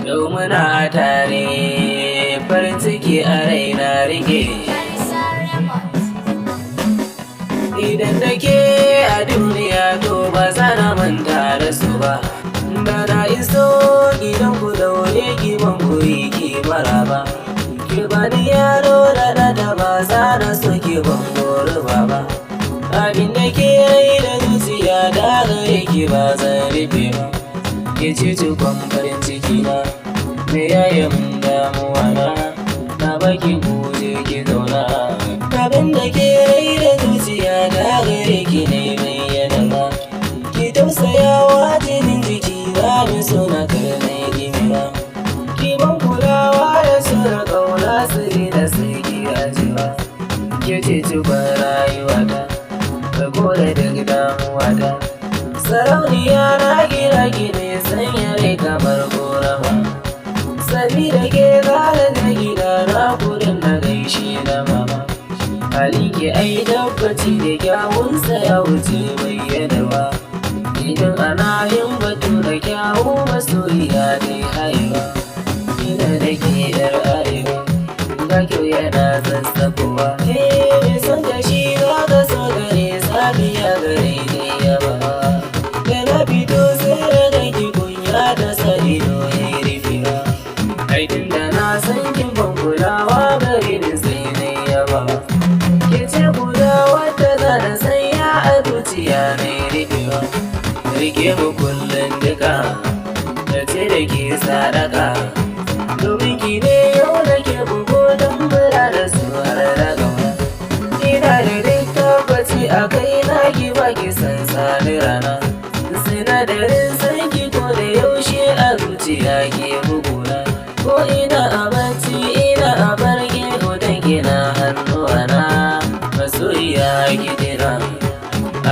Yau muna tare, farin ciki a raina rike. Idan da ke a duniya to ba za na manta da su ba. Da na iso gidan ku daure ki ban kuri ki maraba. Ki bani yaro da ba za na so ki ban gori ba. Abin da ke yi da zuciya da gare ki ba zan rufe ba. Ke ce cikon farin ciki na, me yaye mun damuwa na baki kuje ki zauna. Abin da ke yi da zuciya da gare ki ne bayyana ba. Ki tausayawa jinin jiki ba mi so na karnai gini ba. Ki ban kulawa da su da ƙauna sirri da sai ki ajiwa. Ke ce cikon rayuwata, ka kore daga damuwata. Sarauniya na gira ki ne sanya rai kamar korama. Sabida ke zala da gida na kudin na gaishe da mama. Halin ki ai tabbaci da kyawunsa ya wuce bayyanawa. Idan ana yin batu da kyawu masoyiya dai haihuwa. Ina da ke yar arewa, ga kyau yana sassakowa. Mai son gashi za ka so gare safiya gare ne yaba. Da na fito sai da ganki kunya da sa ido ya yi rufewa. Aikin da na san kin ban kulawa gare ni sai na yaba. Ke ce kulawa ta za na sanya a zuciya na yi rufewa. Rike mu kullum duka, da ce da ke sadaka. Domin ki ne yau da ke bugu don bura da su har da gaba. Ina da duk tabbaci a kai na ki ba ki san sani rana. Sinadarin sanki ko da yaushe a zuciya ke buguna. Ko ina a bacci ina a barge hoton gina hannuwana. Masoyiya ki jira,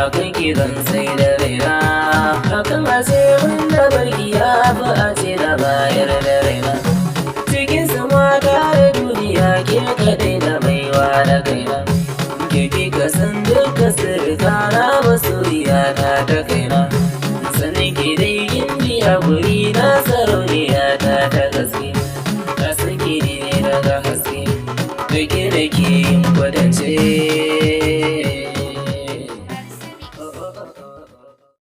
akan ki zan sai da raina. Akan a ce mun da barki ya fi a ce da bayar da raina. Cikin su mata da duniya ke kaɗai da baiwa da kaina. Ke fi kasan duka sirrika na masoyiya ta kaina. Sanin ki dai yin biya guri na